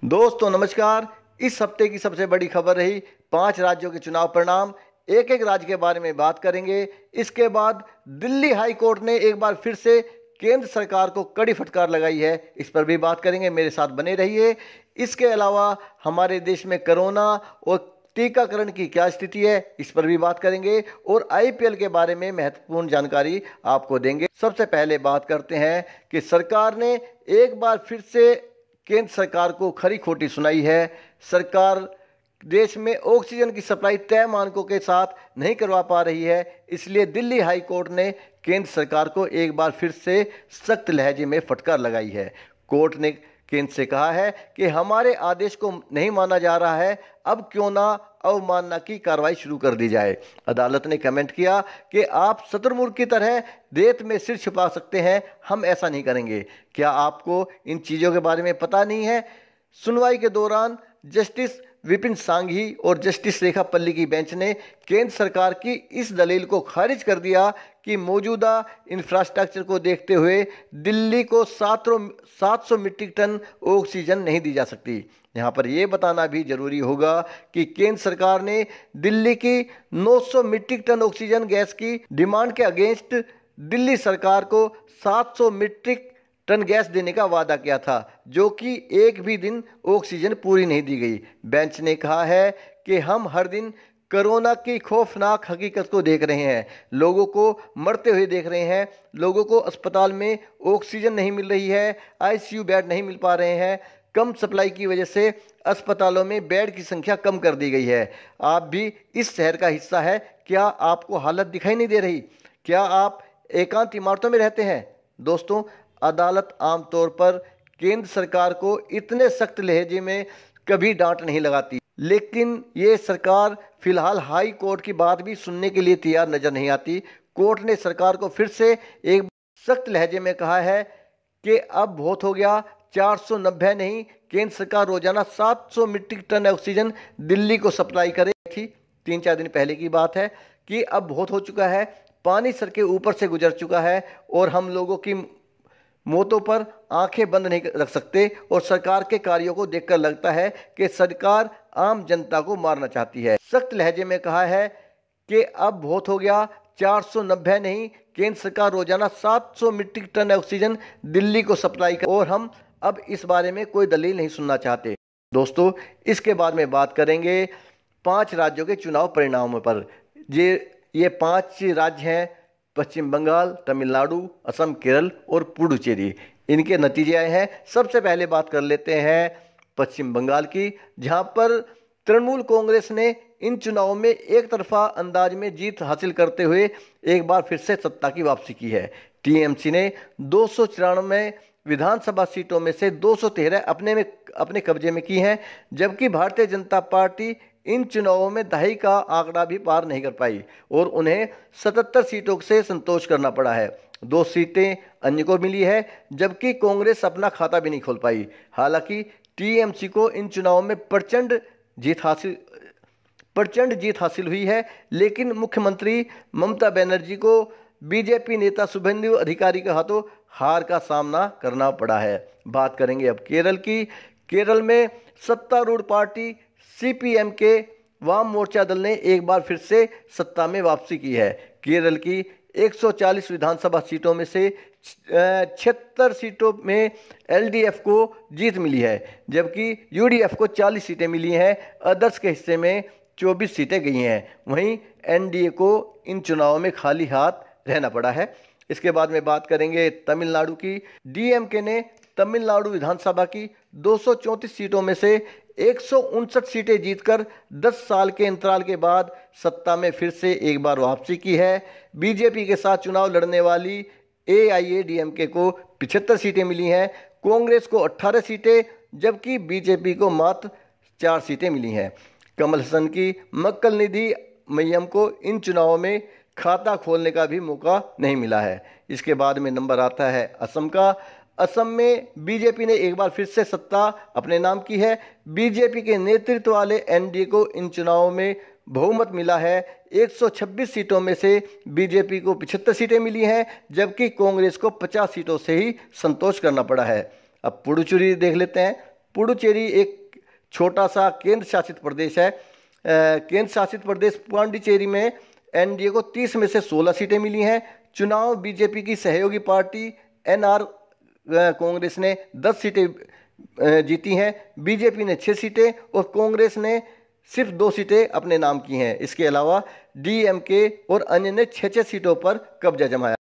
दोस्तों नमस्कार। इस हफ्ते की सबसे बड़ी खबर रही 5 राज्यों के चुनाव परिणाम। एक एक राज्य के बारे में बात करेंगे। इसके बाद दिल्ली हाई कोर्ट ने एक बार फिर से केंद्र सरकार को कड़ी फटकार लगाई है, इस पर भी बात करेंगे। मेरे साथ बने रहिए। इसके अलावा हमारे देश में कोरोना और टीकाकरण की क्या स्थिति है, इस पर भी बात करेंगे और आईपीएल के बारे में महत्वपूर्ण जानकारी आपको देंगे। सबसे पहले बात करते हैं कि सरकार ने एक बार फिर से केंद्र सरकार को खरी खोटी सुनाई है। सरकार देश में ऑक्सीजन की सप्लाई तय मानकों के साथ नहीं करवा पा रही है, इसलिए दिल्ली हाई कोर्ट ने केंद्र सरकार को एक बार फिर से सख्त लहजे में फटकार लगाई है। कोर्ट ने केंद्र से कहा है कि हमारे आदेश को नहीं माना जा रहा है, अब क्यों ना अवमानना की कार्रवाई शुरू कर दी जाए। अदालत ने कमेंट किया कि आप शतुरमुर्ग की तरह रेत में सिर छुपा सकते हैं, हम ऐसा नहीं करेंगे। क्या आपको इन चीज़ों के बारे में पता नहीं है? सुनवाई के दौरान जस्टिस विपिन सांघी और जस्टिस रेखा पल्ली की बेंच ने केंद्र सरकार की इस दलील को खारिज कर दिया कि मौजूदा इंफ्रास्ट्रक्चर को देखते हुए दिल्ली को 700 मीट्रिक टन ऑक्सीजन नहीं दी जा सकती। यहाँ पर यह बताना भी जरूरी होगा कि केंद्र सरकार ने दिल्ली की 900 मीट्रिक टन ऑक्सीजन गैस की डिमांड के अगेंस्ट दिल्ली सरकार को 700 मीट्रिक टन गैस देने का वादा किया था, जो कि एक भी दिन ऑक्सीजन पूरी नहीं दी गई। बेंच ने कहा है कि हम हर दिन कोरोना की खौफनाक हकीकत को देख रहे हैं, लोगों को मरते हुए देख रहे हैं, लोगों को अस्पताल में ऑक्सीजन नहीं मिल रही है, आईसीयू बेड नहीं मिल पा रहे हैं, कम सप्लाई की वजह से अस्पतालों में बेड की संख्या कम कर दी गई है। आप भी इस शहर का हिस्सा है, क्या आपको हालत दिखाई नहीं दे रही? क्या आप एकांत इमारतों में रहते हैं? दोस्तों, अदालत आमतौर पर केंद्र सरकार को इतने सख्त लहजे में कभी डांट नहीं लगाती, लेकिन ये सरकार फिलहाल हाई कोर्ट की बात भी सुनने के लिए तैयार नजर नहीं आती। कोर्ट ने सरकार को फिर से एक सख्त लहजे में कहा है कि अब बहुत हो गया, 490 नहीं, केंद्र सरकार रोजाना 700 मीट्रिक टन ऑक्सीजन दिल्ली को सप्लाई करे थी। 3-4 दिन पहले की बात है कि अब बहुत हो चुका है, पानी सर के ऊपर से गुजर चुका है और हम लोगों की मौतों पर आंखें बंद नहीं रख सकते और सरकार के कार्यों को देखकर लगता है कि सरकार आम जनता को मारना चाहती है। सख्त लहजे में कहा है कि अब बहुत हो गया, 490 नहीं, केंद्र सरकार रोजाना 700 मीट्रिक टन ऑक्सीजन दिल्ली को सप्लाई कर और हम अब इस बारे में कोई दलील नहीं सुनना चाहते। दोस्तों, इसके बाद में बात करेंगे 5 राज्यों के चुनाव परिणामों पर। ये 5 राज्य हैं: पश्चिम बंगाल, तमिलनाडु, असम, केरल और पुडुचेरी। इनके नतीजे आए हैं। सबसे पहले बात कर लेते हैं पश्चिम बंगाल की, जहां पर तृणमूल कांग्रेस ने इन चुनावों में एक तरफा अंदाज में जीत हासिल करते हुए एक बार फिर से सत्ता की वापसी की है। टीएमसी ने 294 विधानसभा सीटों में से 213 अपने कब्जे में की हैं, जबकि भारतीय जनता पार्टी इन चुनावों में दहाई का आंकड़ा भी पार नहीं कर पाई और उन्हें 77 सीटों से संतोष करना पड़ा है। 2 सीटें अन्य को मिली है, जबकि कांग्रेस अपना खाता भी नहीं खोल पाई। हालांकि टीएमसी को इन चुनावों में प्रचंड जीत हासिल हुई है, लेकिन मुख्यमंत्री ममता बनर्जी को बीजेपी नेता शुभेंदु अधिकारी के हाथों हार का सामना करना पड़ा है। बात करेंगे अब केरल की। केरल में सत्तारूढ़ पार्टी सीपीएम के वाम मोर्चा दल ने एक बार फिर से सत्ता में वापसी की है। केरल की 140 विधानसभा सीटों में से 76 सीटों में एलडीएफ को जीत मिली है, जबकि यूडीएफ को 40 सीटें मिली हैं। अदर्स के हिस्से में 24 सीटें गई हैं। वहीं एनडीए को इन चुनावों में खाली हाथ रहना पड़ा है। इसके बाद में बात करेंगे तमिलनाडु की। डीएमके ने तमिलनाडु विधानसभा की 234 सीटों में से 159 सीटें जीतकर 10 साल के अंतराल के बाद सत्ता में फिर से एक बार वापसी की है। बीजेपी के साथ चुनाव लड़ने वाली एआईएडीएमके को 75 सीटें मिली हैं, कांग्रेस को 18 सीटें, जबकि बीजेपी को मात्र 4 सीटें मिली हैं। कमल हसन की मक्कल निधि मय्यम को इन चुनावों में खाता खोलने का भी मौका नहीं मिला है। इसके बाद में नंबर आता है असम का। असम में बीजेपी ने एक बार फिर से सत्ता अपने नाम की है। बीजेपी के नेतृत्व वाले एनडीए को इन चुनावों में बहुमत मिला है। 126 सीटों में से बीजेपी को 75 सीटें मिली हैं, जबकि कांग्रेस को 50 सीटों से ही संतोष करना पड़ा है। अब पुडुचेरी देख लेते हैं। पुडुचेरी एक छोटा सा केंद्र शासित प्रदेश है। केंद्र शासित प्रदेश पांडिचेरी में एनडीए को 30 में से 16 सीटें मिली हैं। चुनाव बीजेपी की सहयोगी पार्टी एनआर कांग्रेस ने 10 सीटें जीती हैं। बीजेपी ने 6 सीटें और कांग्रेस ने सिर्फ 2 सीटें अपने नाम की हैं। इसके अलावा डीएमके और अन्य ने 6 सीटों पर कब्जा जमाया।